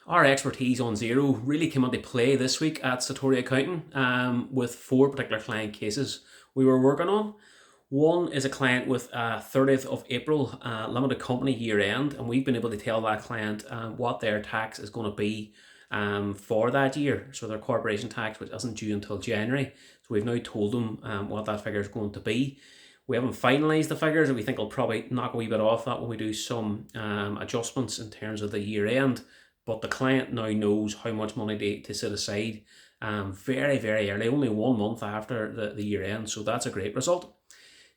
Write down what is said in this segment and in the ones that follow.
Our expertise on Xero really came into play this week at Satori Accounting with 4 particular client cases we were working on. One is a client with 30th of April limited company year end, and we've been able to tell that client what their tax is going to be for that year. So their corporation tax, which isn't due until January. So we've now told them what that figure is going to be. We haven't finalised the figures, and we think we'll probably knock a wee bit off that when we do some adjustments in terms of the year end. But the client now knows how much money to set aside very, very early, only 1 month after the year end. So that's a great result.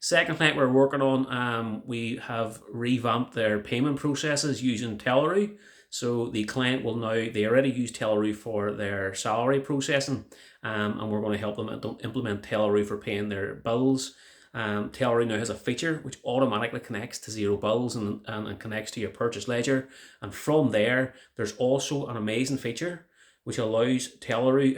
Second client we're working on, we have revamped their payment processes using Teleroo. So the client will now, they already use Teleroo for their salary processing, and we're going to help them implement Teleroo for paying their bills. Teleroo now has a feature which automatically connects to Xero bills and connects to your purchase ledger. And from there, there's also an amazing feature which allows Teleroo,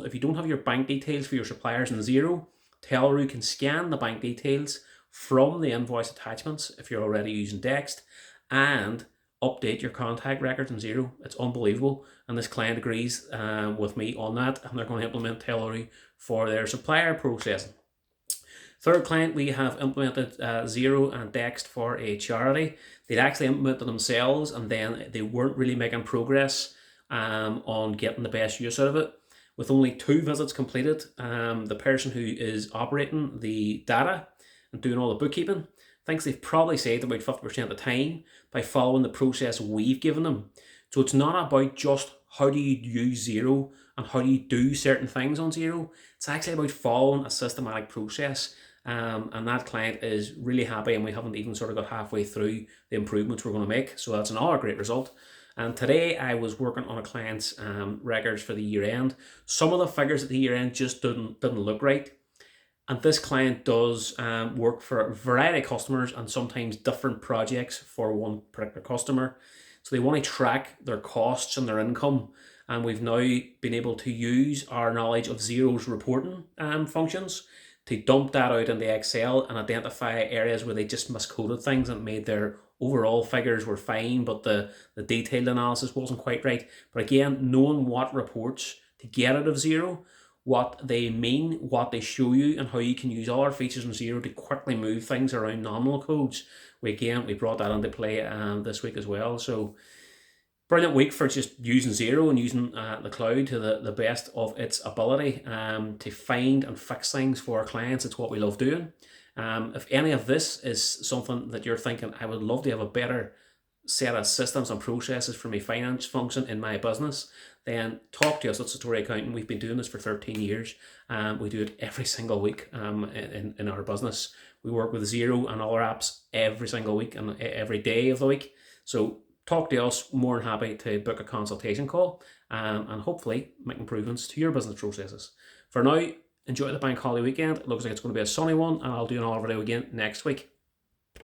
if you don't have your bank details for your suppliers in Xero, Teleroo can scan the bank details from the invoice attachments if you're already using Dext and update your contact records in Xero. It's unbelievable, and this client agrees with me on that, and they're going to implement Teleroo for their supplier processing. Third client, we have implemented Xero and Dext for a charity. They'd actually implemented themselves, and then they weren't really making progress on getting the best use out of it. With only 2 visits completed, the person who is operating the data and doing all the bookkeeping thinks they've probably saved about 50% of the time by following the process we've given them. So it's not about just how do you use Xero and how do you do certain things on Xero. It's actually about following a systematic process. And that client is really happy, and we haven't even sort of got halfway through the improvements we're going to make. So that's another great result. And today I was working on a client's records for the year end. Some of the figures at the year end just didn't look right. And this client does work for a variety of customers and sometimes different projects for one particular customer. So they want to track their costs and their income. And we've now been able to use our knowledge of Xero's reporting functions to dump that out into Excel and identify areas where they just miscoded things and made their overall figures were fine, but the detailed analysis wasn't quite right. But again, knowing what reports to get out of Xero, what they mean, what they show you, and how you can use all our features in Xero to quickly move things around nominal codes. We brought that into play this week as well. So brilliant week for just using Xero and using the cloud to the best of its ability to find and fix things for our clients. It's what we love doing. If any of this is something that you're thinking, I would love to have a better set of systems and processes for my finance function in my business, then talk to us at Satori Accounting. We've been doing this for 13 years. We do it every single week in our business. We work with Xero and other apps every single week and every day of the week. So talk to us, more than happy to book a consultation call and hopefully make improvements to your business processes. For now, enjoy the bank holiday weekend. It looks like it's going to be a sunny one, and I'll do another video again next week.